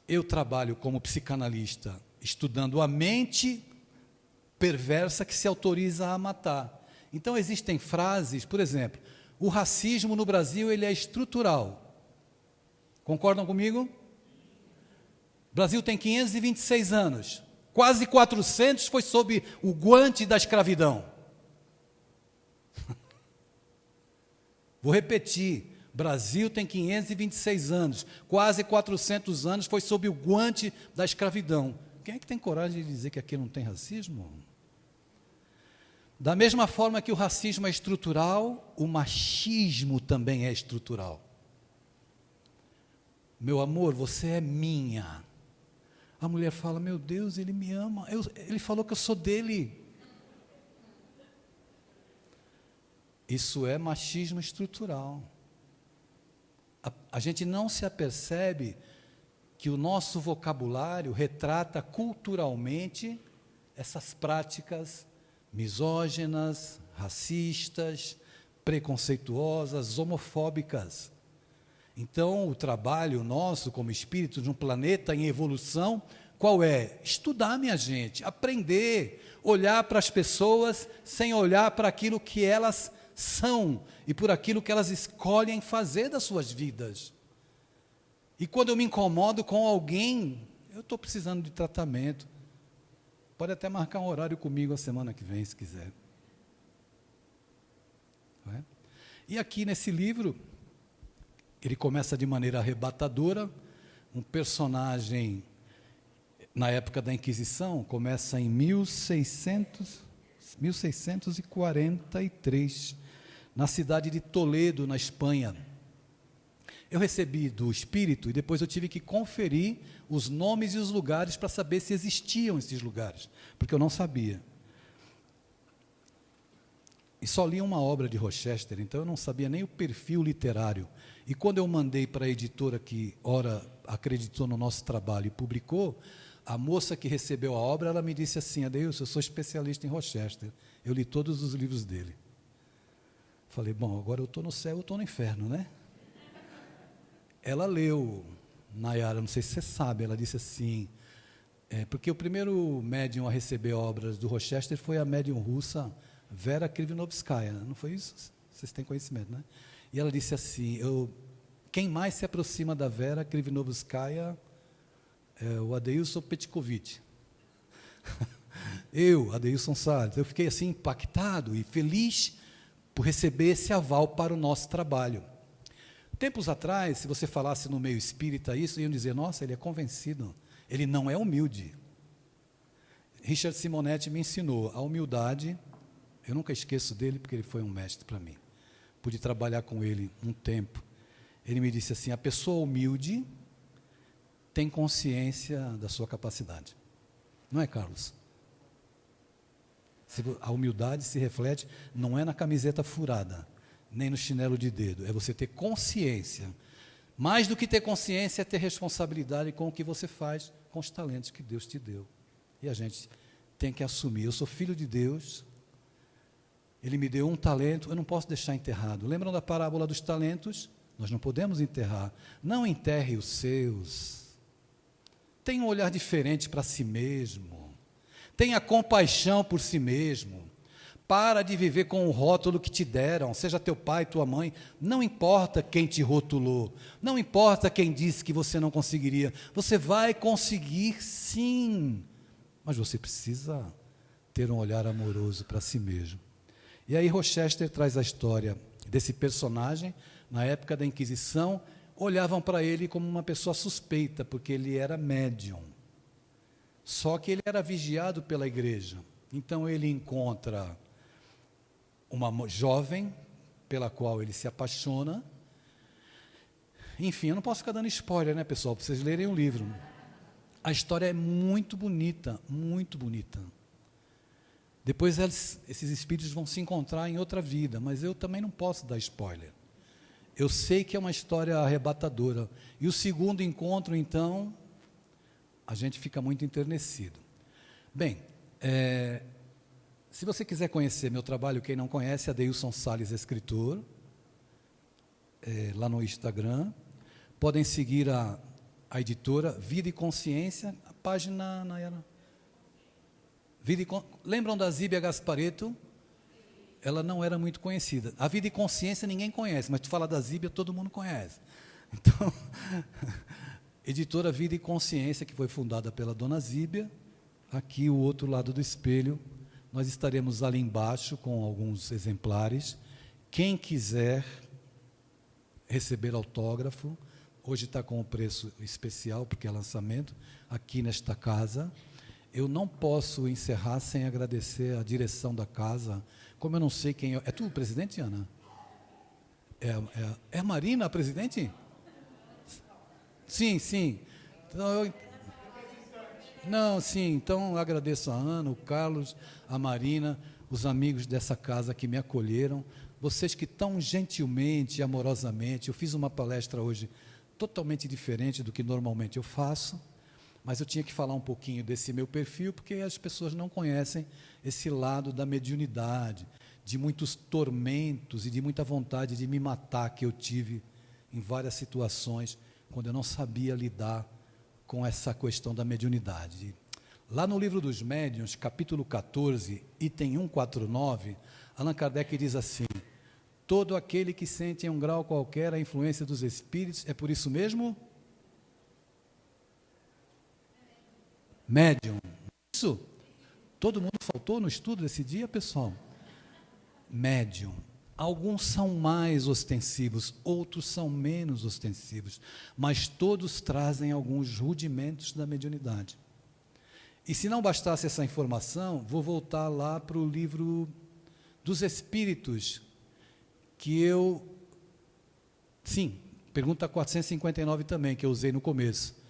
eu trabalho como psicanalista, estudando a mente perversa que se autoriza a matar. Então, existem frases, por exemplo, o racismo no Brasil, ele é estrutural. Concordam comigo? O Brasil tem 526 anos, quase 400 foi sob o guante da escravidão. Vou repetir, Brasil tem 526 anos, quase 400 anos foi sob o guante da escravidão. Quem é que tem coragem de dizer que aqui não tem racismo? Da mesma forma que o racismo é estrutural, o machismo também é estrutural. Meu amor, você é minha. A mulher fala, meu Deus, ele me ama, ele falou que eu sou dele. Isso é machismo estrutural. A gente não se apercebe que o nosso vocabulário retrata culturalmente essas práticas misóginas, racistas, preconceituosas, homofóbicas. Então, o trabalho nosso como espírito de um planeta em evolução, qual é? Estudar, minha gente, aprender, olhar para as pessoas sem olhar para aquilo que elas são e por aquilo que elas escolhem fazer das suas vidas. E quando eu me incomodo com alguém, eu estou precisando de tratamento. Pode até marcar um horário comigo a semana que vem, se quiser. Não é? E aqui nesse livro, ele começa de maneira arrebatadora, um personagem, na época da Inquisição, começa em 1643, na cidade de Toledo, na Espanha. Eu recebi do Espírito e depois eu tive que conferir os nomes e os lugares para saber se existiam esses lugares, porque eu não sabia. E só li uma obra de Rochester, então eu não sabia nem o perfil literário. E quando eu mandei para a editora que, ora, acreditou no nosso trabalho e publicou, a moça que recebeu a obra, ela me disse assim, Adeilson, eu sou especialista em Rochester, eu li todos os livros dele. Falei, bom, agora eu estou no céu, eu estou no inferno, né? Ela leu, Nayara, não sei se você sabe, ela disse assim, porque o primeiro médium a receber obras do Rochester foi a médium russa Vera Krivinovskaya, não foi isso? Vocês têm conhecimento, né? E ela disse assim, quem mais se aproxima da Vera Krivinovskaya é o Adeilson Petkovic. Adeilson Salles, eu fiquei assim impactado e feliz por receber esse aval para o nosso trabalho. Tempos atrás, se você falasse no meio espírita isso, iam dizer, nossa, ele é convencido, ele não é humilde. Richard Simonetti me ensinou a humildade, eu nunca esqueço dele, porque ele foi um mestre para mim. Pude trabalhar com ele um tempo. Ele me disse assim, a pessoa humilde tem consciência da sua capacidade. Não é, Carlos? A humildade se reflete, não é na camiseta furada, nem no chinelo de dedo, é você ter consciência. Mais do que ter consciência, é ter responsabilidade com o que você faz com os talentos que Deus te deu. E a gente tem que assumir, eu sou filho de Deus, Ele me deu um talento, eu não posso deixar enterrado. Lembram da parábola dos talentos? Nós não podemos enterrar. Não enterre os seus. Tenha um olhar diferente para si mesmo. Tenha compaixão por si mesmo. Para de viver com o rótulo que te deram, seja teu pai, tua mãe. Não importa quem te rotulou. Não importa quem disse que você não conseguiria. Você vai conseguir sim. Mas você precisa ter um olhar amoroso para si mesmo. E aí Rochester traz a história desse personagem. Na época da Inquisição, olhavam para ele como uma pessoa suspeita, porque ele era médium. Só que ele era vigiado pela igreja. Então ele encontra uma jovem, pela qual ele se apaixona. Enfim, eu não posso ficar dando spoiler, né, pessoal, para vocês lerem o livro. A história é muito bonita, muito bonita. Depois esses espíritos vão se encontrar em outra vida, mas eu também não posso dar spoiler. Eu sei que é uma história arrebatadora. E o segundo encontro, então, a gente fica muito enternecido. Bem, se você quiser conhecer meu trabalho, quem não conhece, Adeilson Salles, escritor, lá no Instagram. Podem seguir a editora Vida e Consciência, a página... Lembram da Zíbia Gasparetto? Ela não era muito conhecida. A Vida e Consciência ninguém conhece, mas tu fala da Zíbia, todo mundo conhece. Então, editora Vida e Consciência, que foi fundada pela dona Zíbia. Aqui, o outro lado do espelho, nós estaremos ali embaixo com alguns exemplares. Quem quiser receber autógrafo, hoje está com o preço especial, porque é lançamento, aqui nesta casa. Eu não posso encerrar sem agradecer a direção da casa, como eu não sei quem é. É tu o presidente, Ana? É a Marina a presidente? Sim, sim. Então, não, sim, então eu agradeço a Ana, o Carlos, a Marina, os amigos dessa casa que me acolheram, vocês que tão gentilmente e amorosamente, eu fiz uma palestra hoje totalmente diferente do que normalmente eu faço, mas eu tinha que falar um pouquinho desse meu perfil, porque as pessoas não conhecem esse lado da mediunidade, de muitos tormentos e de muita vontade de me matar que eu tive em várias situações, quando eu não sabia lidar com essa questão da mediunidade. Lá no Livro dos Médiuns, capítulo 14, item 149, Allan Kardec diz assim: todo aquele que sente em um grau qualquer a influência dos espíritos, é por isso mesmo? Médium. Isso? Todo mundo faltou no estudo desse dia, pessoal? Médium. Alguns são mais ostensivos, outros são menos ostensivos, mas todos trazem alguns rudimentos da mediunidade. E se não bastasse essa informação, vou voltar lá para o livro dos Espíritos, que eu... Sim, pergunta 459 também, que eu usei no começo.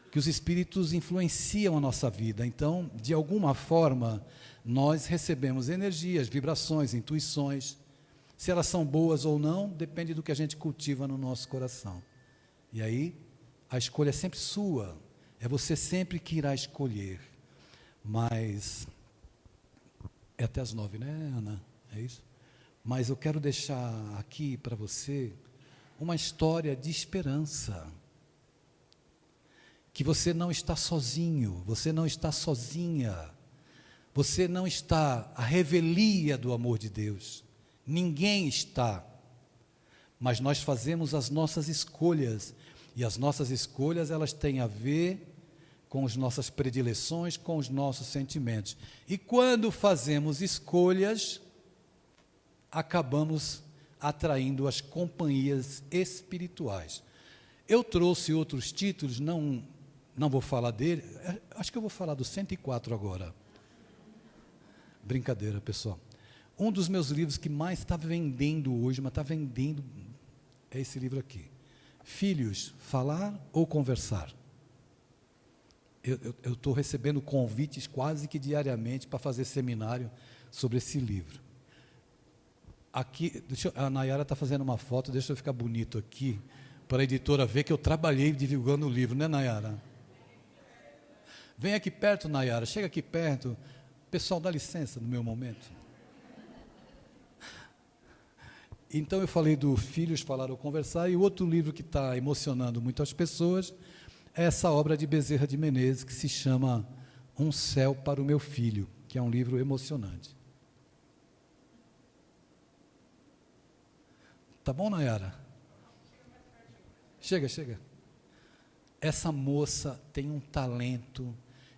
Que os espíritos influenciam a nossa vida. Então, de alguma forma, nós recebemos energias, vibrações, intuições. Se elas são boas ou não, depende do que a gente cultiva no nosso coração. E aí, a escolha é sempre sua. É você sempre que irá escolher. Mas, é até as 9, né, Ana? É isso? Mas eu quero deixar aqui para você uma história de esperança. Que você não está sozinho, você não está sozinha, você não está à revelia do amor de Deus, ninguém está, mas nós fazemos as nossas escolhas, e as nossas escolhas, elas têm a ver com as nossas predileções, com os nossos sentimentos, e quando fazemos escolhas, acabamos atraindo as companhias espirituais. Eu trouxe outros títulos, não vou falar dele, acho que eu vou falar do 104 agora. Brincadeira, pessoal. Um dos meus livros que mais está vendendo hoje, mas está vendendo, é esse livro aqui. Filhos, falar ou conversar? Eu estou recebendo convites quase que diariamente para fazer seminário sobre esse livro. Aqui, a Nayara está fazendo uma foto, deixa eu ficar bonito aqui, para a editora ver que eu trabalhei divulgando o livro, né, Nayara? Vem aqui perto, Nayara, chega aqui perto. Pessoal, dá licença no meu momento. Então eu falei do Filhos Falaram Conversar, e o outro livro que está emocionando muito as pessoas é essa obra de Bezerra de Menezes, que se chama Um Céu para o Meu Filho, que é um livro emocionante. Tá bom, Nayara? Chega. Essa moça tem um talento.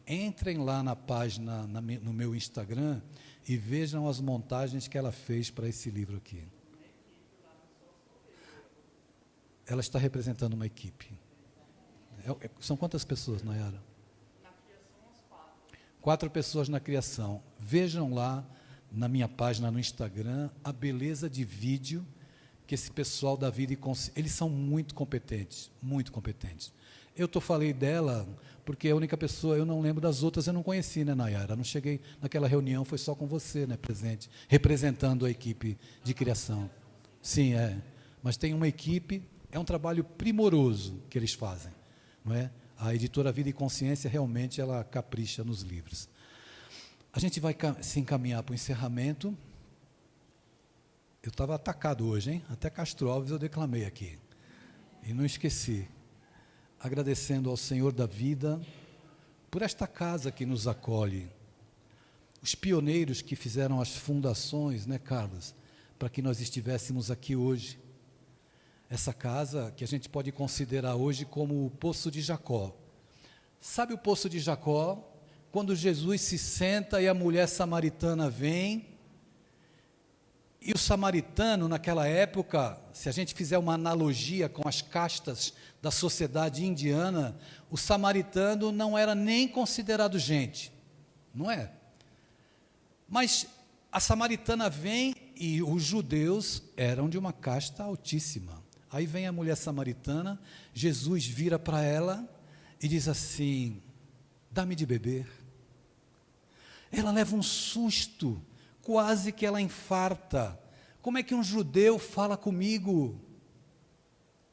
Entrem lá na página, no meu Instagram, e vejam as montagens que ela fez para esse livro aqui. Ela está representando uma equipe. São quantas pessoas, Nayara? Na criação, uns 4. 4 pessoas na criação. Vejam lá na minha página no Instagram a beleza de vídeo que esse pessoal da Vida e Consciência, eles são muito competentes, muito competentes. Falei dela porque a única pessoa, eu não lembro das outras, eu não conheci, né, Nayara? Não cheguei naquela reunião, foi só com você, né, presente, representando a equipe de criação. Sim, mas tem uma equipe, é um trabalho primoroso que eles fazem, não é? A editora Vida e Consciência, realmente, ela capricha nos livros. A gente vai se encaminhar para o encerramento. Eu estava atacado hoje, hein? Até Castro Alves eu declamei aqui. E não esqueci. Agradecendo ao Senhor da vida por esta casa que nos acolhe. Os pioneiros que fizeram as fundações, né, Carlos? Para que nós estivéssemos aqui hoje. Essa casa que a gente pode considerar hoje como o Poço de Jacó. Sabe o Poço de Jacó? Quando Jesus se senta e a mulher samaritana vem. E o samaritano, naquela época, se a gente fizer uma analogia com as castas da sociedade indiana, o samaritano não era nem considerado gente, não é? Mas a samaritana vem e os judeus eram de uma casta altíssima. Aí vem a mulher samaritana, Jesus vira para ela e diz assim: dá-me de beber. Ela leva um susto, quase que ela infarta. Como é que um judeu fala comigo?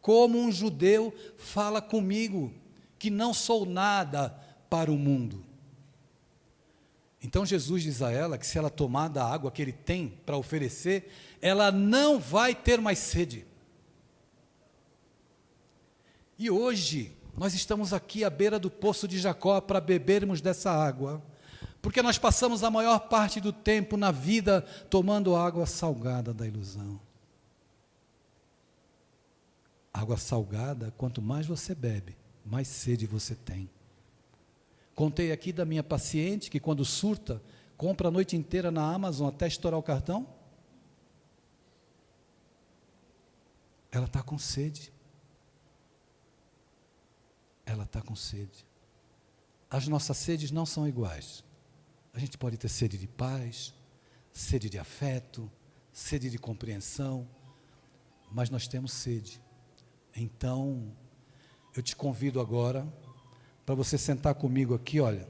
Como um judeu fala comigo, que não sou nada para o mundo? Então Jesus diz a ela que se ela tomar da água que ele tem para oferecer, ela não vai ter mais sede. E hoje, nós estamos aqui à beira do Poço de Jacó para bebermos dessa água, porque nós passamos a maior parte do tempo na vida tomando água salgada da ilusão. Água salgada, quanto mais você bebe, mais sede você tem. Contei aqui da minha paciente que quando surta, compra a noite inteira na Amazon até estourar o cartão. Ela está com sede. Ela está com sede. As nossas sedes não são iguais. A gente pode ter sede de paz, sede de afeto, sede de compreensão, mas nós temos sede. Então, eu te convido agora para você sentar comigo aqui, olha,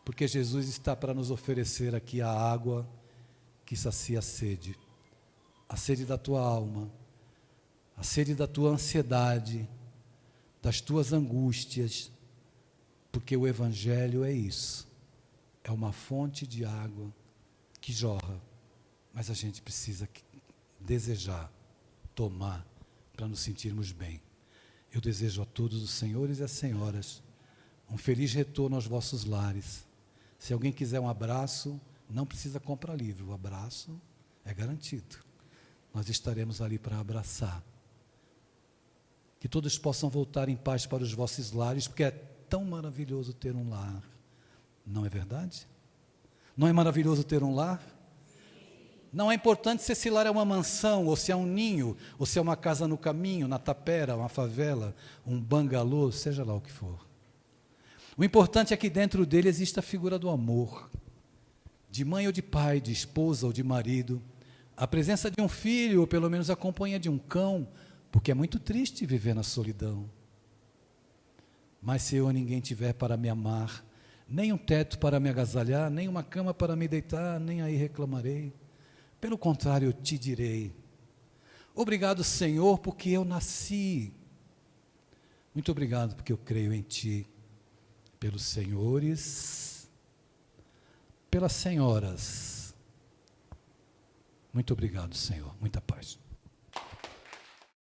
porque Jesus está para nos oferecer aqui a água que sacia a sede da tua alma, a sede da tua ansiedade, das tuas angústias, porque o Evangelho é isso. É uma fonte de água que jorra, mas a gente precisa desejar, tomar, para nos sentirmos bem. Eu desejo a todos os senhores e as senhoras um feliz retorno aos vossos lares. Se alguém quiser um abraço, não precisa comprar livro, o abraço é garantido. Nós estaremos ali para abraçar. Que todos possam voltar em paz para os vossos lares, porque é tão maravilhoso ter um lar. Não é verdade? Não é maravilhoso ter um lar? Não é importante se esse lar é uma mansão, ou se é um ninho, ou se é uma casa no caminho, na tapera, uma favela, um bangalô, seja lá o que for. O importante é que dentro dele exista a figura do amor, de mãe ou de pai, de esposa ou de marido, a presença de um filho, ou pelo menos a companhia de um cão, porque é muito triste viver na solidão. Mas se eu ninguém tiver para me amar, nem um teto para me agasalhar, nem uma cama para me deitar, nem aí reclamarei. Pelo contrário, eu te direi: obrigado, Senhor, porque eu nasci. Muito obrigado, porque eu creio em Ti. Pelos senhores, pelas senhoras. Muito obrigado, Senhor. Muita paz.